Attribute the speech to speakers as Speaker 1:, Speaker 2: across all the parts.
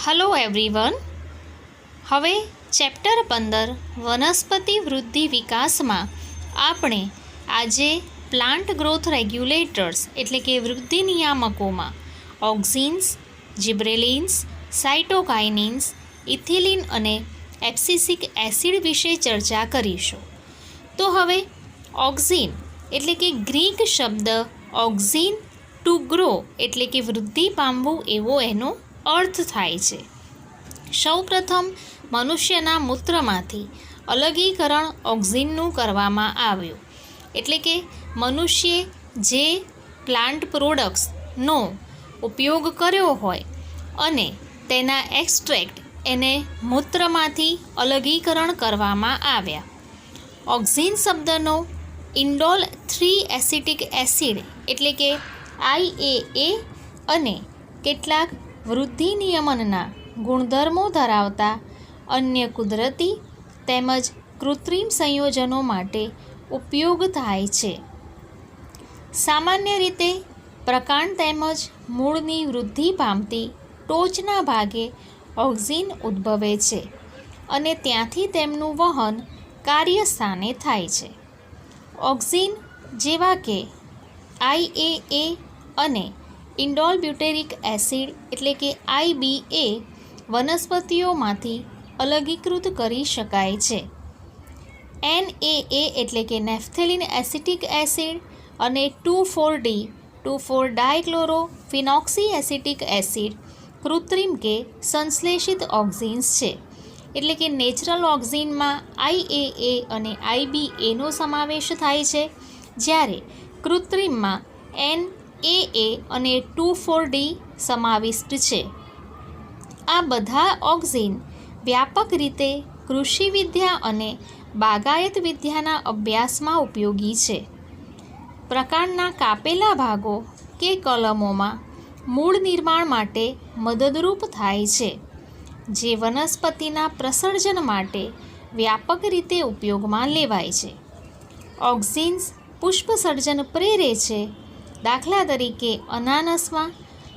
Speaker 1: Hello everyone. હવે chapter 15 વનસ્પતિ વૃદ્ધિ વિકાસમાં આપણે આજે પ્લાન્ટ ગ્રોથ રેગ્યુલેટર્સ એટલે કે વૃદ્ધિ નિયામકોમાં ઓક્ઝિન્સ, જિબ્રેલિન્સ, સાઇટોકાઇનિન્સ, ઇથિલિન અને એબ્સિસિક એસિડ વિશે ચર્ચા કરીશું. તો હવે ઓક્ઝિન એટલે કે ગ્રીક શબ્દ ઓક્ઝિન ટુ ગ્રો એટલે કે વૃદ્ધિ પામવું એવો એનો અર્થ થાય છે. સૌપ્રથમ મનુષ્યના મૂત્રમાંથી અલગીકરણ ઓક્ઝિનનું કરવામાં આવ્યું. એટલે કે મનુષ્યે જે પ્લાન્ટ પ્રોડક્ટ્સનો ઉપયોગ કર્યો હોય અને તેના એક્સ્ટ્રેક્ટ એને મૂત્રમાંથી અલગીકરણ કરવામાં આવ્યા. ઓક્ઝિન શબ્દનો ઇન્ડોલ 3 એસિટિક એસિડ એટલે કે IAA અને કેટલાક વૃદ્ધિ નિયમનના ગુણધર્મો ધરાવતા અન્ય કુદરતી તેમજ કૃત્રિમ સંયોજનો માટે ઉપયોગ થાય છે. સામાન્ય રીતે પ્રકાંડ તેમજ મૂળની વૃદ્ધિ પામતી ટોચના ભાગે ઓક્ઝિન ઉદ્ભવે છે અને ત્યાંથી તેમનું વહન કાર્યસ્થાને થાય છે. ઓક્ઝિન જેવા કે IAA અને ઇન્ડોલ બ્યુટેરિક એસિડ એટલે કે IBA વનસ્પતિઓમાંથી અલગીકૃત કરી શકાય છે. NAA એટલે કે નેફ્થેલિન એસિટિક એસિડ અને 2,4-D 2,4-ડાયક્લોરોફિનોક્સી એસિટિક એસિડ કૃત્રિમ કે સંશ્લેષિત ઓક્ઝિન્સ છે. એટલે કે નેચરલ ઓક્ઝિનમાં IAA અને IBAનો સમાવેશ થાય છે, જ્યારે કૃત્રિમમાં NAA અને 2,4-D સમાવિષ્ટ છે. આ બધા ઓક્ઝિન વ્યાપક રીતે કૃષિ વિદ્યા અને બાગાયત વિદ્યાના અભ્યાસમાં ઉપયોગી છે. પ્રકાંડના કાપેલા ભાગો કે કલમોમાં મૂળ નિર્માણ માટે મદદરૂપ થાય છે, જે વનસ્પતિના પ્રસર્જન માટે વ્યાપક રીતે ઉપયોગમાં લેવાય છે. ઓક્ઝિન્સ પુષ્પસર્જન પ્રેરે છે. દાખલા તરીકે અનાનસમાં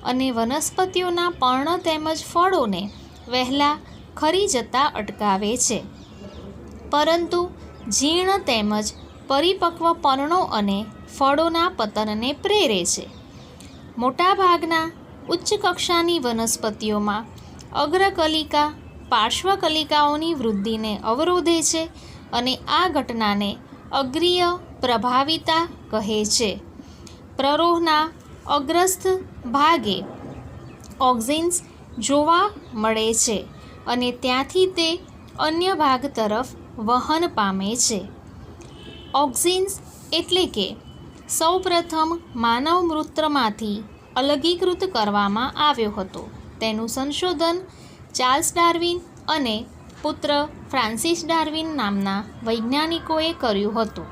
Speaker 1: અને વનસ્પતિઓના પર્ણ તેમજ ફળોને વહેલા ખરી જતા અટકાવે છે, પરંતુ જીર્ણ તેમજ પરિપક્વ પર્ણો અને ફળોના પતનને પ્રેરે છે. મોટાભાગના ઉચ્ચ કક્ષાની વનસ્પતિઓમાં અગ્રકલિકા પાર્શ્વકલિકાઓની વૃદ્ધિને અવરોધે છે અને આ ઘટનાને અગ્રીય પ્રભાવિતા કહે છે. પ્રરોહના અગ્રસ્થ ભાગે ઓક્ઝિન્સ જોવા મળે છે અને ત્યાંથી તે અન્ય ભાગ તરફ વહન પામે છે. ઓક્ઝિન્સ એટલે કે સૌપ્રથમ માનવ મૂત્રમાંથી અલગીકૃત કરવામાં આવ્યો હતો. તેનું સંશોધન ચાર્લ્સ ડાર્વિન અને પુત્ર ફ્રાન્સિસ ડાર્વિન નામના વૈજ્ઞાનિકોએ કર્યું હતું.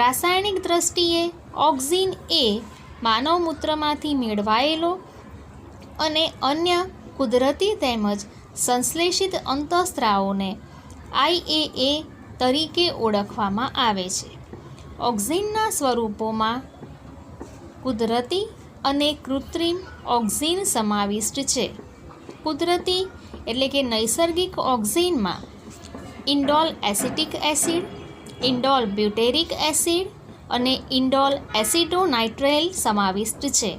Speaker 1: રાસાયણિક દ્રષ્ટિએ ઓક્ઝિન એ માનવ મૂત્રમાંથી મેળવાયેલો અને અન્ય કુદરતી તેમજ સંશ્લેષિત અંતઃસ્ત્રાવોને IAA તરીકે ઓળખવામાં આવે છે. ઓક્ઝિનના સ્વરૂપોમાં કુદરતી અને કૃત્રિમ ઓક્ઝિન સમાવિષ્ટ છે. કુદરતી એટલે કે નૈસર્ગિક ઓક્ઝિનમાં indole acetic acid, indole butyric acid અને ઇન્ડોલ એસિટોનાઇટ્રેલ સમાવિષ્ટ છે,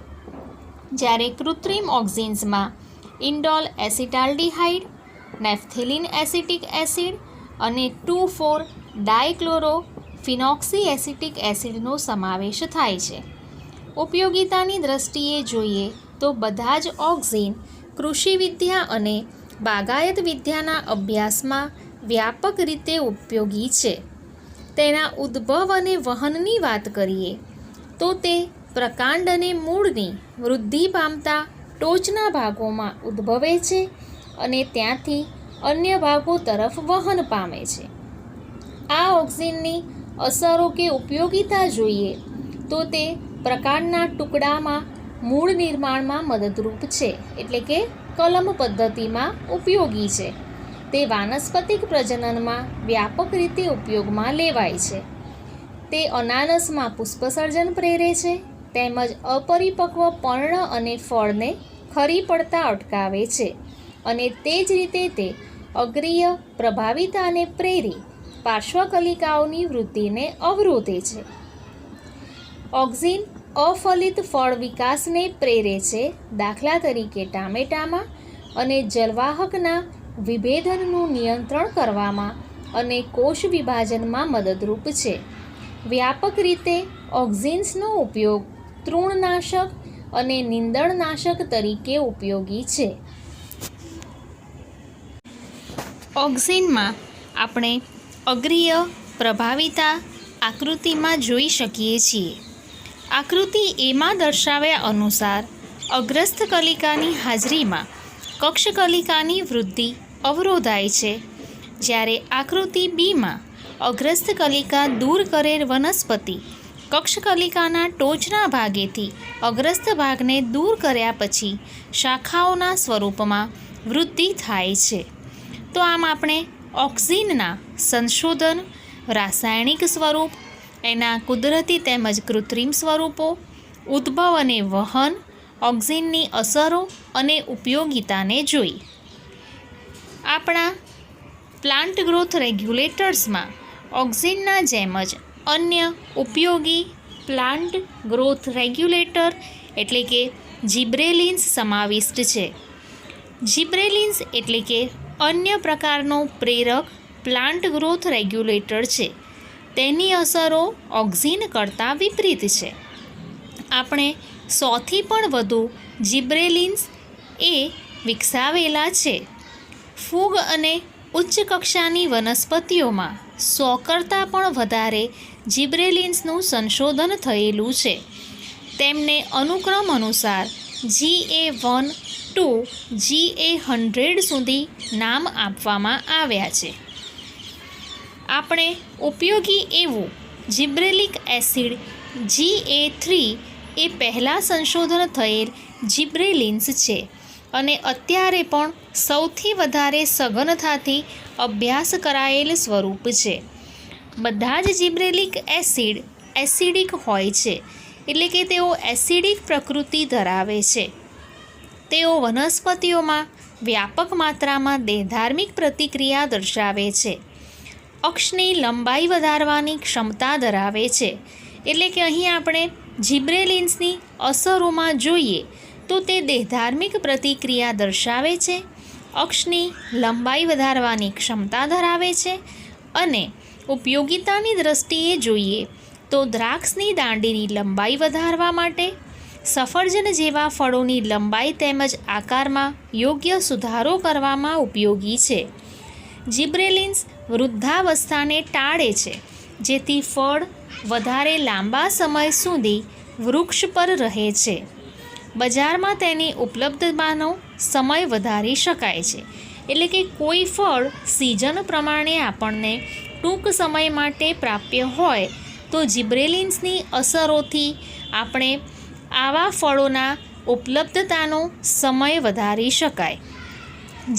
Speaker 1: જ્યારે કૃત્રિમ ઓક્ઝિન્સમાં indole acetaldehyde, naphthalene acetic acid અને 2,4-ડાયક્લોરોફિનોક્સી એસિટિક એસિડનો સમાવેશ થાય છે. ઉપયોગિતાની દ્રષ્ટિએ જોઈએ તો બધા જ ઓક્ઝિન કૃષિ વિદ્યા અને બાગાયત વિદ્યાના અભ્યાસમાં વ્યાપક રીતે ઉપયોગી છે. તેના ઉદ્ભવ અને વહનની વાત કરીએ તો તે પ્રકાંડ અને મૂળની વૃદ્ધિ પામતા ટોચના ભાગોમાં ઉદ્ભવે છે અને ત્યાંથી અન્ય ભાગો તરફ વહન પામે છે. આ ઓક્ઝિનની અસરો કે ઉપયોગિતા જોઈએ તો તે પ્રકાંડના ટુકડામાં મૂળ નિર્માણમાં મદદરૂપ છે, એટલે કે કલમ પદ્ધતિમાં ઉપયોગી છે. તે વાનસ્પતિક પ્રજનનમાં વ્યાપક રીતે ઉપયોગમાં લેવાય છે. તે અનાનસમાં પુષ્પસર્જન પ્રેરે છે તેમજ અપરિપક્વ પર્ણ અને ફળને ખરી પડતા અટકાવે છે. અને તે જ રીતે તે અગ્રીય પ્રભાવિતાને પ્રેરી પાર્શ્વકલિકાઓની વૃદ્ધિને અવરોધે છે. ઓક્ઝિન અફલિત ફળ વિકાસને પ્રેરે છે, દાખલા તરીકે ટામેટામાં, અને જલવાહકના વિભેદનનું નિયંત્રણ કરવામાં અને કોષ વિભાજનમાં મદદરૂપ છે. વ્યાપક રીતે ઓક્ઝિન્સનો ઉપયોગ તૃણનાશક અને નીંદણનાશક તરીકે ઉપયોગી છે. ઓક્ઝિનમાં આપણે અગ્રીય પ્રભાવિતા આકૃતિમાં જોઈ શકીએ છીએ. આકૃતિ એમાં દર્શાવ્યા અનુસાર અગ્રસ્થ કલિકાની હાજરીમાં કક્ષકલિકાની વૃદ્ધિ અવરોધાય છે, જ્યારે આકૃતિ બીમાં અગ્રસ્થ કલિકા દૂર કરેલ વનસ્પતિ કક્ષકલિકાના ટોચના ભાગેથી અગ્રસ્થ ભાગને દૂર કર્યા પછી શાખાઓના સ્વરૂપમાં વૃદ્ધિ થાય છે. તો આમ આપણે ઓક્ઝિનના સંશોધન, રાસાયણિક સ્વરૂપ, એના કુદરતી તેમજ કૃત્રિમ સ્વરૂપો, ઉદ્ભવ અને વહન, ઓક્ઝિનની અસરો અને ઉપયોગિતાને જોઈ. આપણા પ્લાન્ટ ગ્રોથ રેગ્યુલેટર્સમાં ઓક્ઝિનના જેમ જ અન્ય ઉપયોગી પ્લાન્ટ ગ્રોથ રેગ્યુલેટર એટલે કે જિબ્રેલિન્સ સમાવિષ્ટ છે. જિબ્રેલિન્સ એટલે કે અન્ય પ્રકારનો પ્રેરક પ્લાન્ટ ગ્રોથ રેગ્યુલેટર છે. તેની અસરો ઓક્ઝિન કરતાં વિપરીત છે. આપણે 100થી પણ વધુ જિબ્રેલિન્સ એ વિકસાવેલા છે. ફૂગ અને ઉચ્ચ કક્ષાની વનસ્પતિઓમાં 100 કરતાં પણ વધારે જિબ્રેલિન્સનું સંશોધન થયેલું છે. તેમને અનુક્રમ અનુસાર GA1 to GA100 સુધી નામ આપવામાં આવ્યા છે. આપણે ઉપયોગી એવું જિબ્રેલિક એસિડ GA3 એ પહેલાં સંશોધન થયેલ જિબ્રેલિન્સ છે અને અત્યારે પણ સૌથી વધારે સઘનતાથી અભ્યાસ કરાયેલ સ્વરૂપ છે. બધા જ જિબ્રેલિક એસિડ એસિડિક હોય છે, એટલે કે તેઓ એસિડિક પ્રકૃતિ ધરાવે છે. તેઓ વનસ્પતિઓમાં વ્યાપક માત્રામાં દેહધાર્મિક પ્રતિક્રિયા દર્શાવે છે. અક્ષની લંબાઈ વધારવાની ક્ષમતા ધરાવે છે. એટલે કે અહીં આપણે જિબ્રેલિન્સની અસરોમાં જોઈએ તો તે દેહધાર્મિક પ્રતિક્રિયા દર્શાવે છે, અક્ષની લંબાઈ વધારવાની ક્ષમતા ધરાવે છે, અને ઉપયોગિતાની દ્રષ્ટિએ જોઈએ તો દ્રાક્ષની દાંડીની લંબાઈ વધારવા માટે, સફરજન જેવા ફળોની લંબાઈ તેમજ આકારમાં યોગ્ય સુધારો કરવામાં ઉપયોગી છે. જિબ્રેલિન્સ વૃદ્ધાવસ્થાને ટાળે છે, જેથી ફળ વધારે લાંબા સમય સુધી વૃક્ષ પર રહે છે. બજારમાં તેની ઉપલબ્ધતાનો સમય વધારી શકાય છે. એટલે કે કોઈ ફળ સિઝન પ્રમાણે આપણને ટૂંક સમય માટે પ્રાપ્ય હોય તો જિબ્રેલિન્સની અસરોથી આપણે આવા ફળોના ઉપલબ્ધતાનો સમય વધારી શકાય.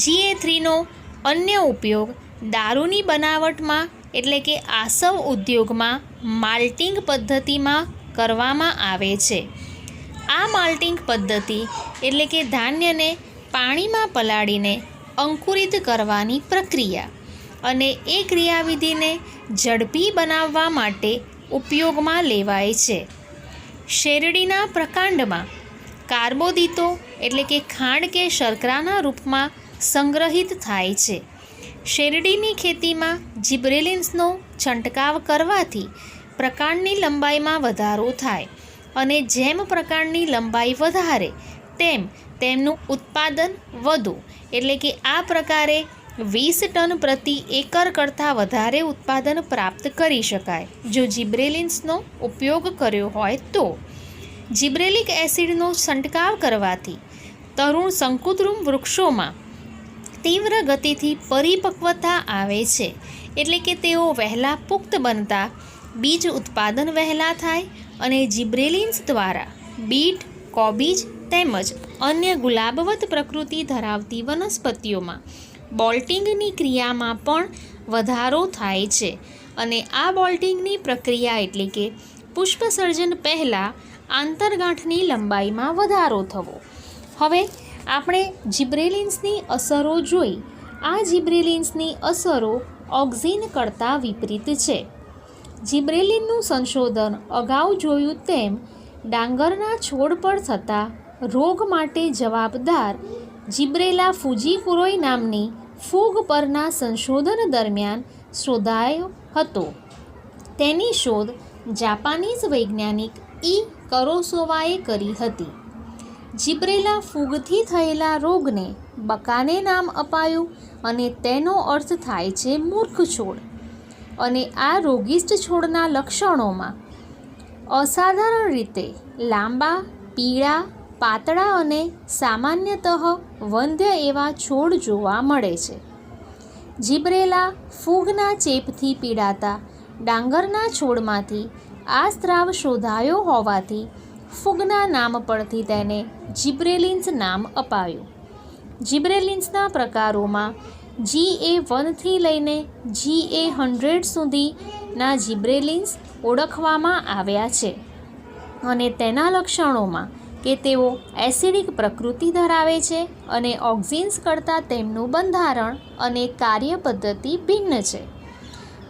Speaker 1: GA3નો અન્ય ઉપયોગ દારૂની બનાવટમાં એટલે કે આસવ ઉદ્યોગમાં માલ્ટિંગ પદ્ધતિમાં કરવામાં આવે છે. આ માલ્ટિંગ પદ્ધતિ એટલે કે ધાન્યને પાણીમાં પલાળીને અંકુરિત કરવાની પ્રક્રિયા, અને એ ક્રિયાવિધિને ઝડપી બનાવવા માટે ઉપયોગમાં લેવાય છે. શેરડીના પ્રકાંડમાં કાર્બોદિતો એટલે કે ખાંડ કે શર્કરાના રૂપમાં સંગ્રહિત થાય છે. શેરડીની ખેતીમાં જિબ્રેલિન્સનો છંટકાવ કરવાથી પ્રકાંડની લંબાઈમાં વધારો થાય, અને જેમ પ્રકાંડની લંબાઈ વધારે તેમ તેમનું ઉત્પાદન વધુ, એટલે કે આ પ્રકારે 20 ટન પ્રતિ એકર કરતાં વધારે ઉત્પાદન પ્રાપ્ત કરી શકાય જો જિબ્રેલિન્સનો ઉપયોગ કર્યો હોય તો. જિબ્રેલિક એસિડનો છંટકાવ કરવાથી તરુણ શંકુદ્રુમ વૃક્ષોમાં તીવ્ર ગતિથી પરિપક્વતા આવે છે, એટલે કે તેઓ વહેલા પુખ્ત બનતા બીજ ઉત્પાદન વહેલા થાય, અને જિબ્રેલિન્સ દ્વારા બીટ, કોબીજ તેમજ અન્ય ગુલાબવત પ્રકૃતિ ધરાવતી વનસ્પતિઓમાં બોલ્ટિંગની ક્રિયામાં પણ વધારો થાય છે. અને આ બોલ્ટિંગની પ્રક્રિયા એટલે કે પુષ્પસર્જન પહેલાં આંતરગાંઠની લંબાઈમાં વધારો થવો. હવે આપણે જિબ્રેલિન્સની અસરો જોઈ. આ જિબ્રેલિન્સની અસરો ઓક્ઝિન કરતાં વિપરીત છે. જિબ્રેલિનનું સંશોધન અગાઉ જોયું તેમ ડાંગરના છોડ પર થતા રોગ માટે જવાબદાર જિબ્રેલા ફુજીકુરોઈ નામની ફૂગ પરના સંશોધન દરમિયાન શોધાયો હતો. તેની શોધ જાપાનીઝ વૈજ્ઞાનિક ઈ કરોસોવાએ કરી હતી. જિબ્રેલા ફૂગથી થયેલા રોગને બકાને નામ અપાયું અને તેનો અર્થ થાય છે મૂર્ખ છોડ. અને આ રોગિષ્ટ છોડના લક્ષણોમાં અસાધારણ રીતે લાંબા, પીળા, પાતળા અને સામાન્યતઃ વંધ્ય એવા છોડ જોવા મળે છે. જિબ્રેલા ફૂગના ચેપથી પીડાતા ડાંગરના છોડમાંથી આ સ્ત્રાવ શોધાયો હોવાથી ફૂગના નામ પરથી તેને જિબ્રેલિન્સ નામ અપાયું. જિબ્રેલિન્સના પ્રકારોમાં GA1 થી લઈને GA100 સુધીના જિબ્રેલિન્સ ઓળખવામાં આવ્યા છે. અને તેના લક્ષણોમાં કે તેઓ એસિડિક પ્રકૃતિ ધરાવે છે અને ઓક્ઝિન્સ કરતાં તેમનું બંધારણ અને કાર્યપદ્ધતિ ભિન્ન છે.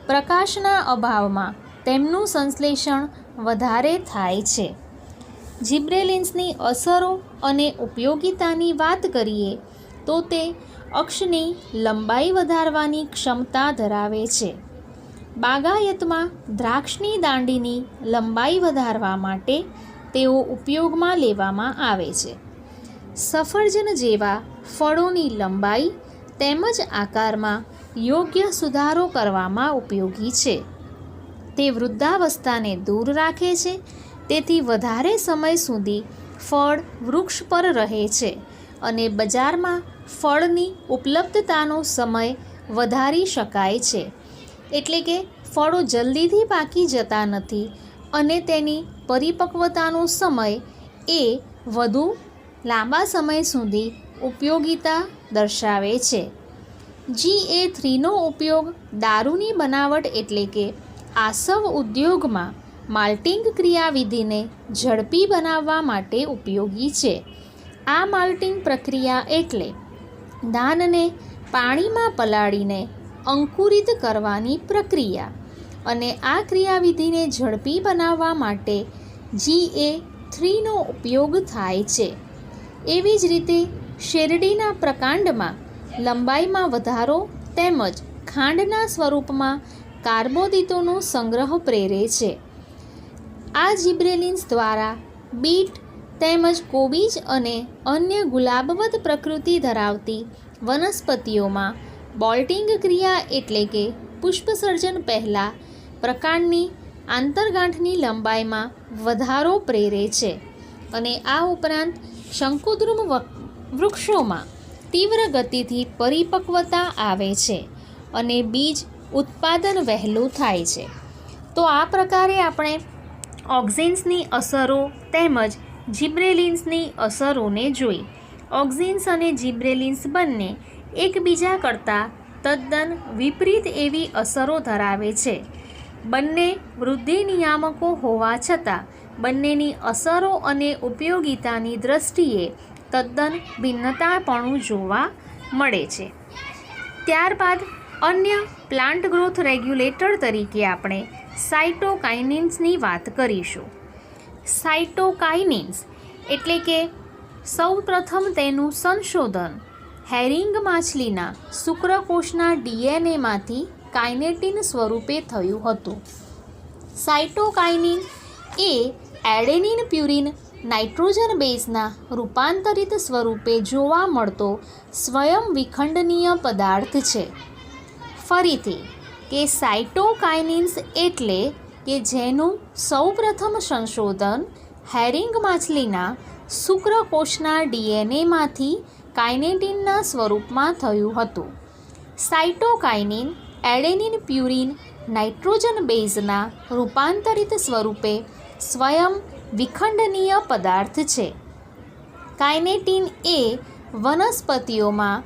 Speaker 1: પ્રકાશના અભાવમાં તેમનું સંશ્લેષણ વધારે થાય છે. જિબ્રેલિન્સની અસરો અને ઉપયોગિતાની વાત કરીએ તો તે અક્ષની લંબાઈ વધારવાની ક્ષમતા ધરાવે છે. બાગાયતમાં દ્રાક્ષની દાંડીની લંબાઈ વધારવા માટે તેઓ ઉપયોગમાં લેવામાં આવે છે. સફરજન જેવા ફળોની લંબાઈ તેમજ આકારમાં યોગ્ય સુધારો કરવામાં ઉપયોગી છે. તે વૃદ્ધાવસ્થાને દૂર રાખે છે, તેથી વધારે સમય સુધી ફળ વૃક્ષ પર રહે છે અને બજારમાં ફળની ઉપલબ્ધતાનો સમય વધારી શકાય છે. એટલે કે ફળો જલ્દીથી પાકી જતા નથી અને તેની પરિપક્વતાનો સમય એ વધુ લાંબા સમય સુધી ઉપયોગિતા દર્શાવે છે. GA3નો ઉપયોગ દારૂની બનાવટ એટલે કે આસવ ઉદ્યોગમાં માલ્ટિંગ ક્રિયાવિધિને ઝડપી બનાવવા માટે ઉપયોગી છે. આ માલ્ટિંગ પ્રક્રિયા એટલે ધાનને પાણીમાં પલાળીને અંકુરિત કરવાની પ્રક્રિયા અને આ ક્રિયાવિધિને ઝડપી બનાવવા માટે GA3નો ઉપયોગ થાય છે. એવી જ રીતે શેરડીના પ્રકાંડમાં લંબાઈમાં વધારો તેમજ ખાંડના સ્વરૂપમાં કાર્બોદિતોનો સંગ્રહ પ્રેરે છે. આ જિબ્રેલિન્સ દ્વારા બીટ તેમજ કોબીજ અને અન્ય ગુલાબવત પ્રકૃતિ ધરાવતી વનસ્પતિઓમાં બોલ્ટિંગ ક્રિયા એટલે કે પુષ્પસર્જન પહેલાં પ્રકાંડની આંતરગાંઠની લંબાઈમાં વધારો પ્રેરે છે. અને આ ઉપરાંત શંકુદ્રુમ વૃક્ષોમાં તીવ્ર ગતિથી પરિપક્વતા આવે છે અને બીજ ઉત્પાદન વહેલું થાય છે. તો આ પ્રકારે આપણે ઓક્ઝિન્સની અસરો તેમજ જિબ્રેલિન્સની અસરોને જોઈ. ઓક્ઝિન્સ અને જિબ્રેલિન્સ બંને એકબીજા કરતાં તદ્દન વિપરીત એવી અસરો ધરાવે છે. બંને વૃદ્ધિ નિયામકો હોવા છતાં બંનેની અસરો અને ઉપયોગિતાની દ્રષ્ટિએ તદ્દન ભિન્નતાપણું જોવા મળે છે. ત્યારબાદ અન્ય પ્લાન્ટ ગ્રોથ રેગ્યુલેટર તરીકે આપણે સાઇટોકાઇનિન્સની વાત કરીશું. સાઇટોકાઇનિન્સ એટલે કે સૌપ્રથમ તેનું સંશોધન હેરિંગ માછલીના શુક્રકોષના DNAમાંથી કાઇનેટિન સ્વરૂપે થયું હતું. સાઇટોકાઇનિન એ એડેનિન પ્યુરિન નાઇટ્રોજન બેઝના રૂપાંતરિત સ્વરૂપે જોવા મળતો સ્વયં વિખંડનીય પદાર્થ છે. ફરીથી કે સાઇટોકાઇનિન્સ એટલે કે જેનું સૌપ્રથમ સંશોધન હેરિંગ માછલીના શુક્રકોષના DNAમાંથી કાઇનેટિનના સ્વરૂપમાં થયું હતું. સાઇટોકાઇનિન એડેનિન પ્યુરિન નાઇટ્રોજન બેઝના રૂપાંતરિત સ્વરૂપે સ્વયં વિખંડનીય પદાર્થ છે. કાઇનેટિન એ વનસ્પતિઓમાં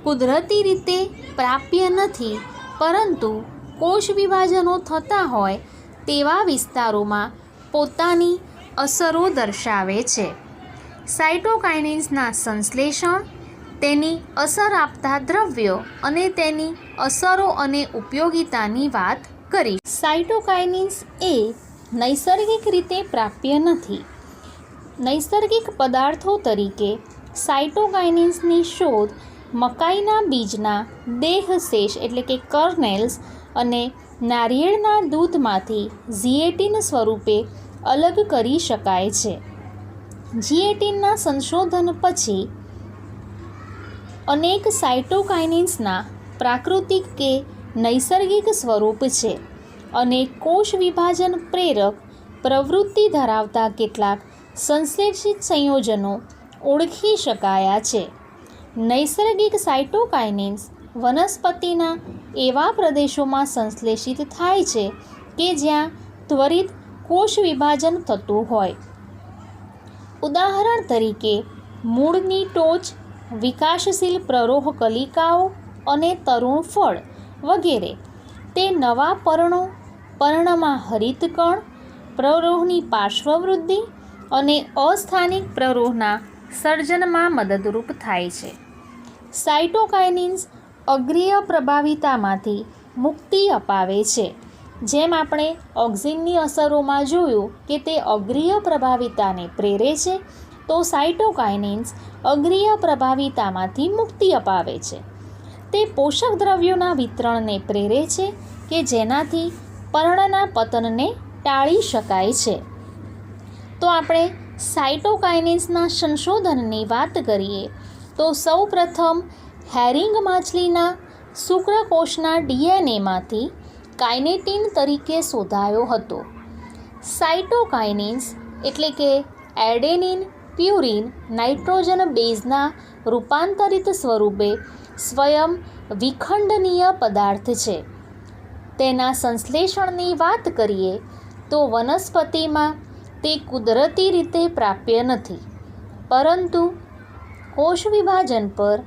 Speaker 1: કુદરતી રીતે પ્રાપ્ય નથી, પરંતુ કોષ વિભાજનો થતા હોય તેવા વિસ્તારોમાં પોતાની અસરો દર્શાવે છે. સાયટોકાઇનિન્સના સંશ્લેષણ, તેની અસર આપતા દ્રવ્યો અને તેની અસરો અને ઉપયોગિતાની વાત કરી. સાયટોકાઇનિન્સ એ નૈસર્ગિક રીતે પ્રાપ્ય નથી. નૈસર્ગિક પદાર્થો તરીકે સાયટોકાઇનિન્સની શોધ મકાઈના બીજના દેહશેષ એટલે કે કર્નેલ્સ અને નારિયેળના દૂધમાંથી ઝિએટીન સ્વરૂપે અલગ કરી શકાય છે. ઝિએટીનના સંશોધન પછી અનેક સાયટોકાઇનિન્સના પ્રાકૃતિક કે નૈસર્ગિક સ્વરૂપ છે અને કોષ વિભાજન પ્રેરક પ્રવૃત્તિ ધરાવતા કેટલાક સંશ્લેષિત સંયોજનો ઓળખી શકાયા છે. નૈસર્ગિક સાયટોકાઇનિન્સ વનસ્પતિના એવા પ્રદેશોમાં સંશ્લેષિત થાય છે કે જ્યાં ત્વરિત કોષ વિભાજન થતું હોય. ઉદાહરણ તરીકે મૂળની ટોચ, વિકાસશીલ પ્રરોહ કલિકાઓ અને તરુણ ફળ વગેરે. તે નવા પર્ણો, પર્ણમાં હરિતકણ, પ્રરોહની પાર્શ્વવૃદ્ધિ અને અસ્થાનિક પ્રરોહના સર્જનમાં મદદરૂપ થાય છે. સાયટોકાઇનિન્સ અગ્રીય પ્રભાવિતામાંથી મુક્તિ અપાવે છે. જેમ આપણે ઓક્સિનની અસરોમાં જોયું કે તે અગ્રીય પ્રભાવિતાને પ્રેરે છે, તો સાયટોકાઇનિન્સ અગ્રીય પ્રભાવિતામાંથી મુક્તિ અપાવે છે. તે પોષક દ્રવ્યોના વિતરણને પ્રેરે છે કે જેનાથી પર્ણના પતનને ટાળી શકાય છે. તો આપણે સાયટોકાઇનિન્સના સંશોધનની વાત કરીએ તો સૌપ્રથમ હેરિંગ માછલીના શુક્રકોષના ડીએનએમાંથી કાઇનેટીન તરીકે શોધાયો હતો. સાયટોકાઇનિન્સ એટલે કે એડેનિન, પ્યુરિન, નાઇટ્રોજન બેઝના રૂપાંતરિત સ્વરૂપે સ્વયં વિખંડનીય પદાર્થ છે. તેના સંશ્લેષણની વાત કરીએ તો વનસ્પતિમાં તે કુદરતી રીતે પ્રાપ્ય નથી, પરંતુ કોષ વિભાજન પર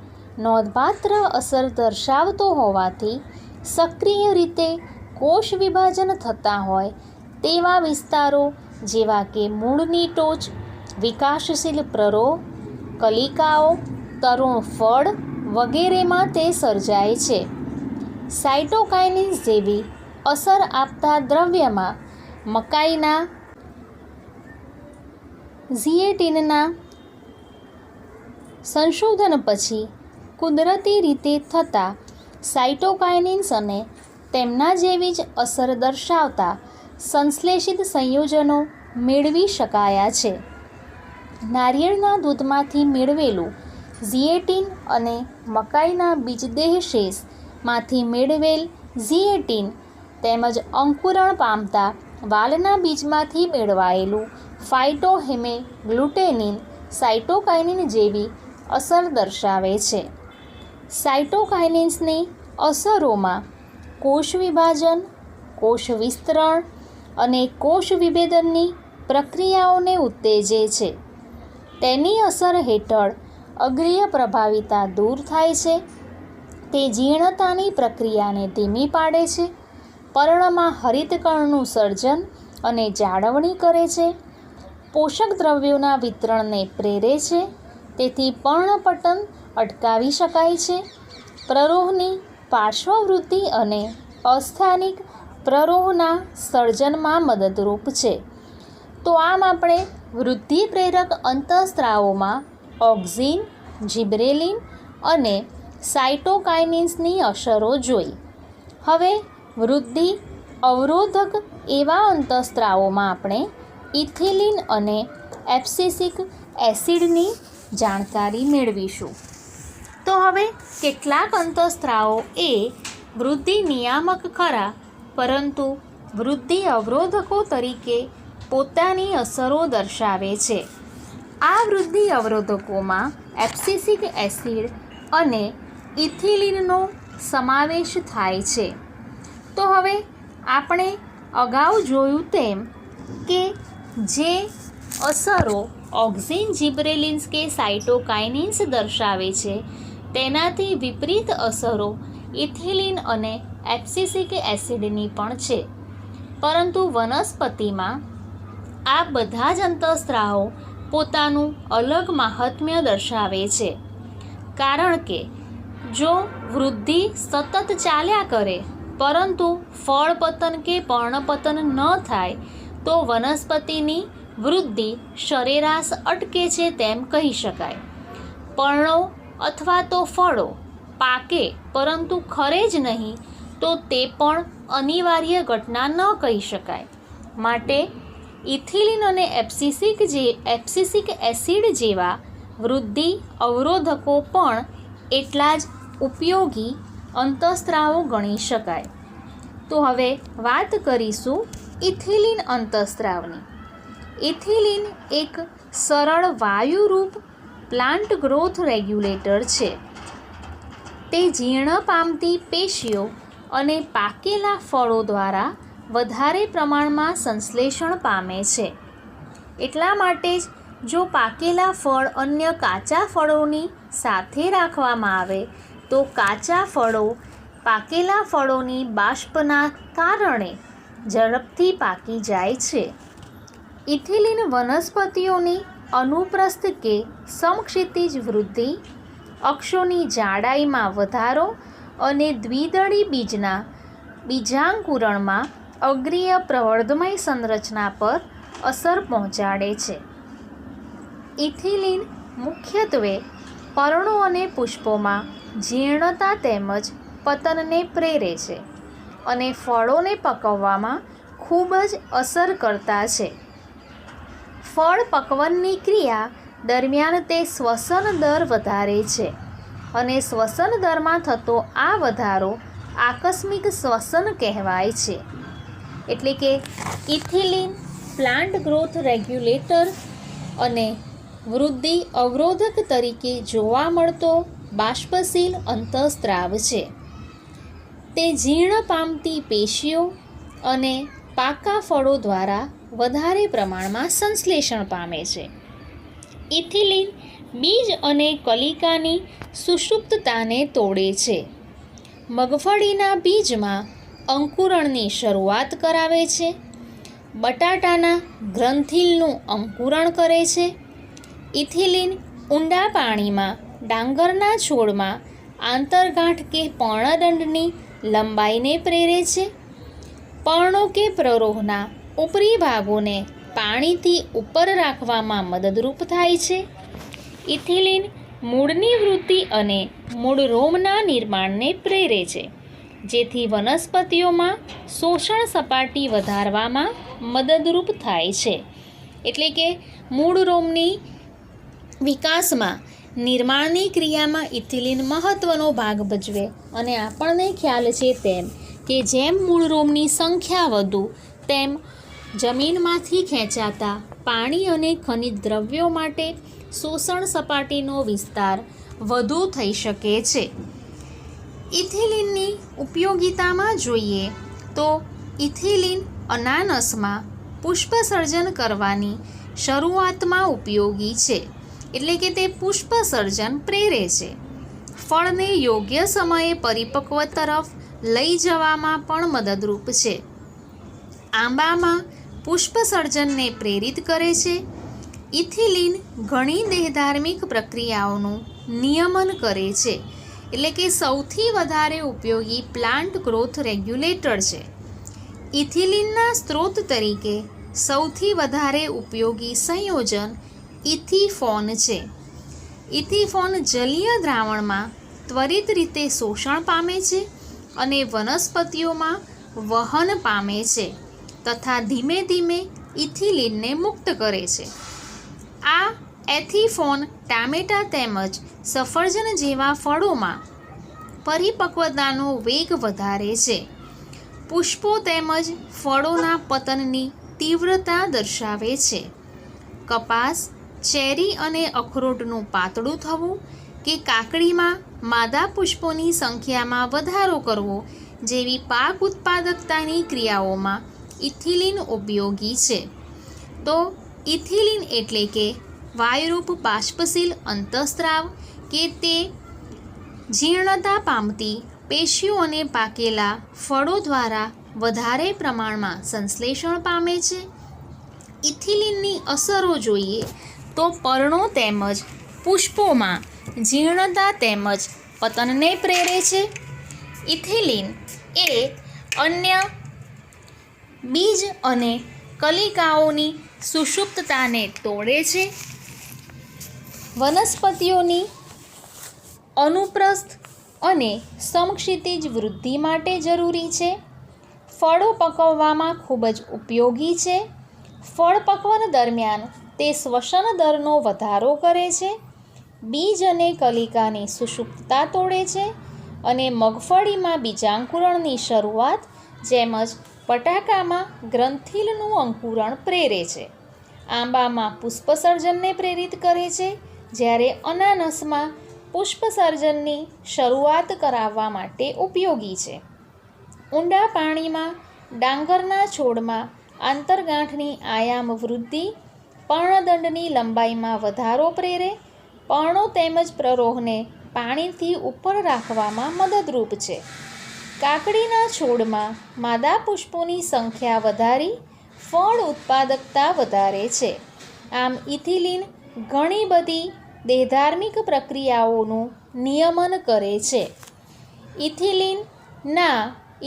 Speaker 1: નોંધપાત્ર અસર દર્શાવતો હોવાથી સક્રિય રીતે કોષ વિભાજન થતા હોય તેવા વિસ્તારો જેવા કે મૂળની ટોચ, વિકાસશીલ પ્રરોહ, કલિકાઓ, તરુણ ફળ વગેરેમાં તે સર્જાય છે. સાયટોકાઇનિન્સ જેવી અસર આપતા દ્રવ્યમાં મકાઈના ઝિએટીનના સંશોધન પછી કુદરતી રીતે થતા સાયટોકાઇનિન્સ અને તેમના જેવી જ અસર દર્શાવતા સંશ્લેષિત સંયોજનો મેળવી શકાયા છે. નારિયેળના દૂધમાંથી મેળવેલું ઝિએટીન અને મકાઈના બીજદેહ શેષમાંથી મેળવેલ ઝિએટીન તેમજ અંકુરણ પામતા વાલના બીજમાંથી મેળવાયેલું ફાઇટોહેમેગ્લુટેનિન સાયટોકાઇનિન જેવી અસર દર્શાવે છે. સાયટોકાઇનિન્સની અસરોમાં કોષ વિભાજન, કોષ વિસ્તરણ અને કોષ વિભેદનની પ્રક્રિયાઓને ઉત્તેજે છે. તેની અસર હેઠળ અગ્રીય પ્રભાવિતા દૂર થાય છે. તે જીર્ણતાની પ્રક્રિયાને ધીમી પાડે છે, પર્ણમાં હરિતકણનું સર્જન અને જાળવણી કરે છે, પોષક દ્રવ્યોના વિતરણને પ્રેરે છે, તેથી પર્ણપતન અટકાવી શકાય છે, પ્રરોહની પાર્શ્વવૃદ્ધિ અને અસ્થાનિક પ્રરોહના સર્જનમાં મદદરૂપ છે. તો આમ આપણે વૃદ્ધિ પ્રેરક અંતઃસ્ત્રાવોમાં ઓક્સિન, જિબ્રેલિન અને સાયટોકાઇનિન્સની અસરો જોઈ. હવે વૃદ્ધિ અવરોધક એવા અંતઃસ્ત્રાવોમાં આપણે ઇથિલિન અને એબ્સિસિક એસિડની જાણકારી મેળવીશું. તો હવે કેટલાક અંતઃસ્ત્રાવો એ વૃદ્ધિ નિયામક ખરા, પરંતુ વૃદ્ધિ અવરોધકો તરીકે પોતાની અસરો દર્શાવે છે. આ વૃદ્ધિ અવરોધકોમાં એબ્સિસિક એસિડ અને ઇથિલિનનો સમાવેશ થાય છે. તો હવે આપણે અગાઉ જોયું તેમ કે જે અસરો ઓક્સિન, જિબ્રેલિન્સ કે સાયટોકાઇનિન્સ દર્શાવે છે તેનાથી વિપરીત અસરો ઇથિલિન અને એબ્સિસિક એસિડની પણ છે. પરંતુ વનસ્પતિમાં આ બધા જ અંતઃસ્ત્રાવો પોતાનું અલગ મહાત્મ્ય દર્શાવે છે, કારણ કે જો વૃદ્ધિ સતત ચાલ્યા કરે પરંતુ ફળ પતન કે પર્ણપતન ન થાય તો વનસ્પતિની વૃદ્ધિ સરેરાશ અટકે છે તેમ કહી શકાય. પર્ણો અથવા તો ફળો પાકે પરંતુ ખરે જ નહીં તો તે પણ અનિવાર્ય ઘટના ન કહી શકાય. માટે ઇથિલિન અને એબ્સિસિક એસિડ જેવા વૃદ્ધિ અવરોધકો પણ એટલા જ ઉપયોગી અંતઃસ્ત્રાવો ગણી શકાય. તો હવે વાત કરીશું ઇથિલિન અંતઃસ્ત્રાવની. ઇથિલિન એક સરળ વાયુરૂપ પ્લાન્ટ ગ્રોથ રેગ્યુલેટર છે. તે જીર્ણ પામતી પેશીઓ અને પાકેલા ફળો દ્વારા વધારે પ્રમાણમાં સંશ્લેષણ પામે છે. એટલા માટે જ જો પાકેલા ફળ અન્ય કાચા ફળોની સાથે રાખવામાં આવે તો કાચા ફળો પાકેલા ફળોની બાષ્પના કારણે ઝડપથી પાકી જાય છે. ઇથિલિન વનસ્પતિઓની અનુપ્રસ્થ કે સમક્ષિતિજ વૃદ્ધિ, અક્ષોની જાડાઈમાં વધારો અને દ્વિદળી બીજાંકુરણમાં અગ્રીય પ્રવર્ધમય સંરચના પર અસર પહોંચાડે છે. ઇથિલિન મુખ્યત્વે પર્ણો અને પુષ્પોમાં જીર્ણતા તેમજ પતનને પ્રેરે છે અને ફળોને પકવવામાં ખૂબ જ અસરકર્તા છે. ફળ પકવનની ક્રિયા દરમિયાન તે શ્વસન દર વધારે છે અને શ્વસન દરમાં થતો આ વધારો આકસ્મિક શ્વસન કહેવાય છે. એટલે કે ઇથિલિન પ્લાન્ટ ગ્રોથ રેગ્યુલેટર અને વૃદ્ધિ અવરોધક તરીકે જોવા મળતો બાષ્પશીલ અંતઃસ્ત્રાવ છે. તે જીર્ણ પામતી પેશીઓ અને પાકા ફળો દ્વારા વધારે પ્રમાણમાં સંશ્લેષણ પામે છે. ઇથિલિન બીજ અને કલિકાની સુષુપ્તતાને તોડે છે. મગફળીના બીજમાં અંકુરણની શરૂઆત કરાવે છે. બટાટાના ગ્રંથિલનું અંકુરણ કરે છે. ઇથિલિન ઊંડા પાણીમાં ડાંગરના છોડમાં આંતરગાંઠ કે પર્ણદંડની લંબાઈને પ્રેરે છે. પર્ણો કે પ્રરોહના ઉપરી ભાગોને પાણીથી ઉપર રાખવામાં મદદરૂપ થાય છે. ઇથિલિન મૂળની વૃદ્ધિ અને મૂળ રોમના નિર્માણને પ્રેરે છે, જેથી વનસ્પતિઓમાં શોષણ સપાટી વધારવામાં મદદરૂપ થાય છે. એટલે કે મૂળ રોમની વિકાસમાં નિર્માણની ક્રિયામાં ઇથિલિન મહત્ત્વનો ભાગ ભજવે. અને આપણને ખ્યાલ છે તેમ કે જેમ મૂળ રોમની સંખ્યા વધુ તેમ જમીનમાંથી ખેંચાતા પાણી અને ખનિજ દ્રવ્યો માટે શોષણ સપાટીનો વિસ્તાર વધુ થઈ શકે છે. ઇથિલિનની ઉપયોગિતામાં જોઈએ તો ઇથિલિન અનાનસમાં પુષ્પસર્જન કરવાની શરૂઆતમાં ઉપયોગી છે. એટલે કે તે પુષ્પસર્જન પ્રેરે છે. ફળને યોગ્ય સમયે પરિપક્વ તરફ લઈ જવામાં પણ મદદરૂપ છે. આંબામાં પુષ્પસર્જનને પ્રેરિત કરે છે. ઇથિલિન ઘણી દેહધાર્મિક પ્રક્રિયાઓનું નિયમન કરે છે. એટલે કે સૌથી વધારે ઉપયોગી પ્લાન્ટ ગ્રોથ રેગ્યુલેટર છે. ઇથિલિનના સ્ત્રોત તરીકે સૌથી વધારે ઉપયોગી સંયોજન ઇથિફોન છે. ઇથિફોન જલીય દ્રાવણમાં ત્વરિત રીતે શોષણ પામે છે અને વનસ્પતિઓમાં વહન પામે છે તથા ધીમે ધીમે ઇથિલિનને મુક્ત કરે છે. આ એથિફોન ટામેટા તેમજ સફરજન જેવા ફળોમાં પરિપક્વતાનો વેગ વધારે છે. પુષ્પો તેમજ ફળોના પતનની તીવ્રતા દર્શાવે છે. કપાસ, ચેરી અને અખરોટનું પાતળું થવું કે કાકડીમાં માદા પુષ્પોની સંખ્યામાં વધારો કરવો જેવી પાક ઉત્પાદકતાની ક્રિયાઓમાં ઇથિલિન ઉપયોગી છે. તો ઇથિલિન એટલે કે વાયુરૂપ બાષ્પશીલ અંતઃસ્ત્રાવ કે તે જીર્ણતા પામતી પેશીઓ અને પાકેલા ફળો દ્વારા વધારે પ્રમાણમાં સંશ્લેષણ પામે છે. ઇથિલિનની અસરો જોઈએ તો પર્ણો તેમજ પુષ્પોમાં જીર્ણતા તેમજ પતનને પ્રેરે છે. ઇથિલિન એ અન્ય બીજ અને કલિકાઓની સુષુપ્તતાને તોડે છે. વનસ્પતિઓની અનુપ્રસ્થ અને સમક્ષિતિજ વૃદ્ધિ માટે જરૂરી છે. ફળો પકવવામાં ખૂબ જ ઉપયોગી છે. ફળ પકવન દરમિયાન તે શ્વસન દરનો વધારો કરે છે. બીજ અને કલિકાની સુષુપ્તતા તોડે છે અને મગફળીમાં બીજાંકુરણની શરૂઆત જેમજ બટાકામાં ગ્રંથિલનું અંકુરણ પ્રેરે છે. આંબામાં પુષ્પસર્જનને પ્રેરિત કરે છે, જ્યારે અનાનસમાં પુષ્પસર્જનની શરૂઆત કરાવવા માટે ઉપયોગી છે. ઊંડા પાણીમાં ડાંગરના છોડમાં આંતરગાંઠની આયામ વૃદ્ધિ, પર્ણદંડની લંબાઈમાં વધારો પ્રેરે, પર્ણો તેમજ પ્રરોહને પાણીથી ઉપર રાખવામાં મદદરૂપ છે. કાકડીના છોડમાં માદા પુષ્પોની સંખ્યા વધારી ફળ ઉત્પાદકતા વધારે છે. આમ ઇથિલિન ઘણી બધી દેહધાર્મિક પ્રક્રિયાઓનું નિયમન કરે છે. ઇથિલિનના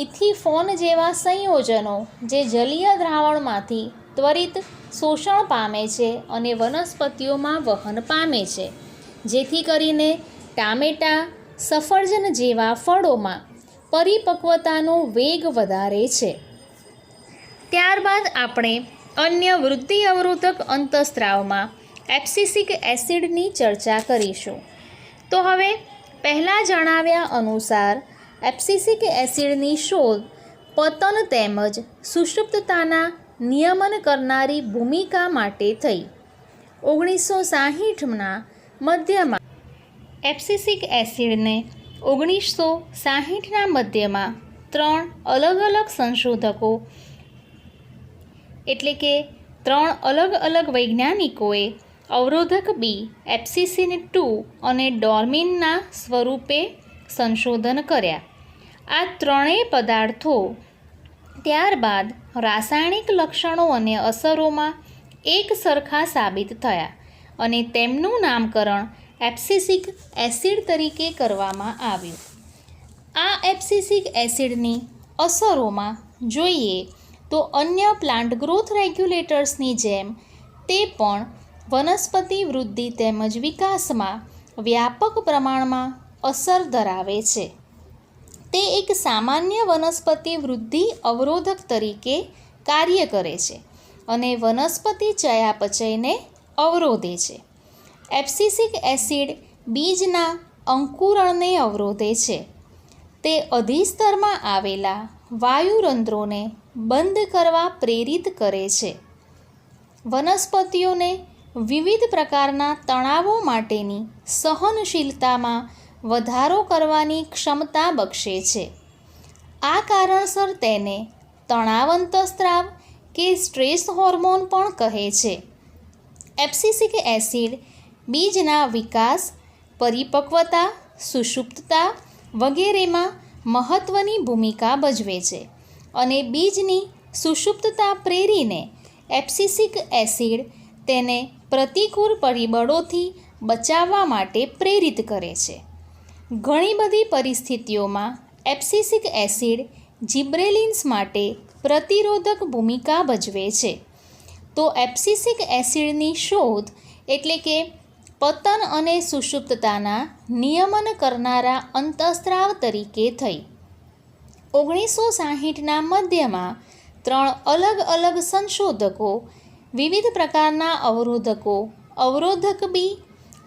Speaker 1: ઇથિફોન જેવા સંયોજનો જે જલીય દ્રાવણમાંથી ત્વરિત શોષણ પામે છે અને વનસ્પતિઓમાં વહન પામે છે, જેથી કરીને ટામેટાં, સફરજન જેવા ફળોમાં પરિપક્વતાનો વેગ વધારે છે. ત્યારબાદ આપણે અન્ય વૃદ્ધિ અવરોધક અંતઃસ્ત્રાવમાં એબ્સિસિક એસિડની ચર્ચા કરીશું. તો હવે પહેલાં જણાવ્યા અનુસાર એબ્સિસિક એસિડની શોધ પતન તેમજ સુષુપ્તતાના નિયમન કરનારી ભૂમિકા માટે થઈ. 1960ના મધ્યમાં એબ્સિસિક એસિડને 1960ના મધ્યમાં 3 અલગ અલગ સંશોધકો એટલે કે 3 અલગ અલગ વૈજ્ઞાનિકોએ અવરોધક બી, એબ્સિસિન 2 અને ડોર્મિનના સ્વરૂપે સંશોધન કર્યા. આ ત્રણેય પદાર્થો ત્યારબાદ રાસાયણિક લક્ષણો અને અસરોમાં એક સરખા સાબિત થયા અને તેમનું નામકરણ એબ્સિસિક એસિડ તરીકે કરવામાં આવ્યું. આ એબ્સિસિક એસિડની અસરોમાં જોઈએ તો અન્ય પ્લાન્ટ ગ્રોથ રેગ્યુલેટર્સની જેમ તે પણ વનસ્પતિ વૃદ્ધિ તેમજ વિકાસમાં વ્યાપક પ્રમાણમાં અસર ધરાવે છે. તે એક સામાન્ય વનસ્પતિ વૃદ્ધિ અવરોધક તરીકે કાર્ય કરે છે અને વનસ્પતિ ચયાપચયને અવરોધે છે. એબ્સિસિક એસિડ બીજના અંકુરણને અવરોધે છે. તે અધિસ્તરમાં આવેલા વાયુરંધ્રોને બંધ કરવા પ્રેરિત કરે છે. વનસ્પતિઓને વિવિધ પ્રકારના તણાવો માટેની સહનશીલતામાં વધારો કરવાની ક્ષમતા બક્ષે છે. આ કારણસર તેને તણાવ અંતઃસ્ત્રાવ કે સ્ટ્રેસ હોર્મોન પણ કહે છે. એબ્સિસિક એસિડ બીજના વિકાસ, પરિપક્વતા, સુષુપ્તતા વગેરેમાં મહત્ત્વની ભૂમિકા ભજવે છે અને બીજની સુષુપ્તતા પ્રેરીને એબ્સિસિક એસિડ તેને પ્રતિકૂળ પરિબળોથી બચાવવા માટે પ્રેરિત કરે છે. ઘણી બધી પરિસ્થિતિઓમાં એબ્સિસિક એસિડ જિબ્રેલિન્સ માટે પ્રતિરોધક ભૂમિકા ભજવે છે. તો એબ્સિસિક એસિડની શોધ એટલે કે પતન અને સુષુપ્તતાના નિયમન કરનારા અંતઃસ્ત્રાવ તરીકે થઈ. 1960ના મધ્યમાં 3 અલગ અલગ સંશોધકો વિવિધ પ્રકારના અવરોધકો અવરોધક બી,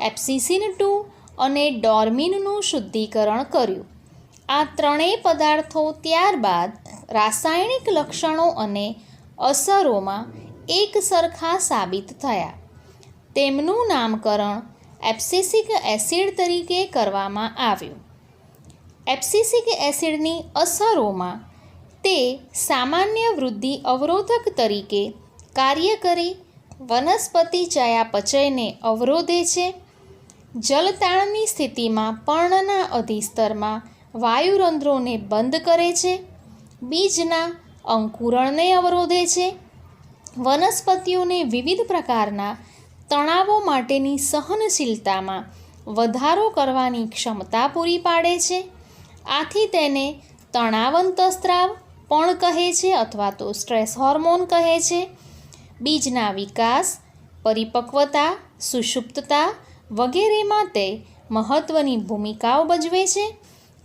Speaker 1: એબ્સિસિન 2 અને ડોર્મિનનું શુદ્ધિકરણ કર્યું. આ ત્રણેય પદાર્થો ત્યારબાદ રાસાયણિક લક્ષણો અને અસરોમાં એક સરખા સાબિત થયા. તેમનું નામકરણ એબ્સિસિક એસિડ તરીકે કરવામાં આવ્યું. એબ્સિસિક એસિડની અસરોમાં તે સામાન્ય વૃદ્ધિ અવરોધક તરીકે કાર્ય કરી વનસ્પતિ ચયાપચયને અવરોધે છે. જલતાણની સ્થિતિમાં પર્ણના અધિસ્તરમાં વાયુરંધ્રોને બંધ કરે છે. બીજના અંકુરણને અવરોધે છે. વનસ્પતિઓને વિવિધ પ્રકારના તણાવો માટેની સહનશીલતામાં વધારો કરવાની ક્ષમતા પૂરી પાડે છે. આથી તેને તણાવંતસ્ત્રાવ પણ કહે છે અથવા તો સ્ટ્રેસ હોર્મોન કહે છે. બીજના વિકાસ, પરિપક્વતા, સુષુપ્તતા વગેરેમાં તે મહત્ત્વની ભૂમિકાઓ ભજવે છે.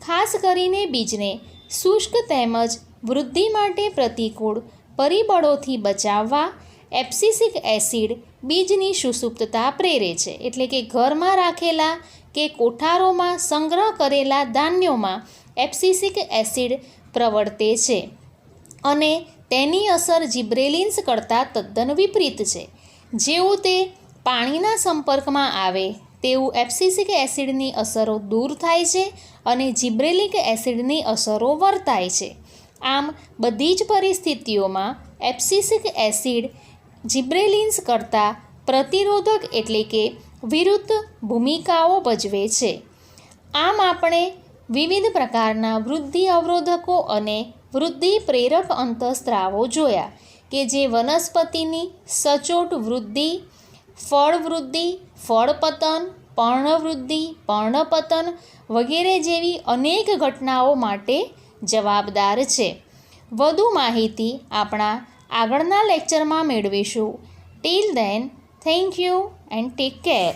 Speaker 1: ખાસ કરીને બીજને શુષ્ક તેમજ વૃદ્ધિ માટે પ્રતિકૂળ પરિબળોથી બચાવવા એબ્સિસિક એસિડ બીજની સુષુપ્તતા પ્રેરે છે. એટલે કે ઘરમાં રાખેલા કે કોઠારોમાં સંગ્રહ કરેલા ધાન્યોમાં એબ્સિસિક એસિડ પ્રવર્તે છે અને તેની અસર જિબ્રેલિન્સ કરતાં તદ્દન વિપરીત છે. જેવું તે પાણીના સંપર્કમાં આવે તેવું એબ્સિસિક એસિડની અસરો દૂર થાય છે અને જિબ્રેલિક એસિડની અસરો વર્તાય છે. આમ બધી જ પરિસ્થિતિઓમાં એબ્સિસિક એસિડ જિબ્રેલિન્સ કરતાં પ્રતિરોધક એટલે કે વિરુદ્ધ ભૂમિકાઓ ભજવે છે. આમ આપણે વિવિધ પ્રકારના વૃદ્ધિ અવરોધકો અને વૃદ્ધિ પ્રેરક અંતઃસ્ત્રાવો જોયા કે જે વનસ્પતિની સચોટ વૃદ્ધિ, ફળ વૃદ્ધિ, ફળ પતન, પર્ણવૃદ્ધિ, પર્ણપતન વગેરે જેવી અનેક ઘટનાઓ માટે જવાબદાર છે. વધુ માહિતી આપણા આગળના લેક્ચરમાં મેળવીશું. Till then, thank you and take care.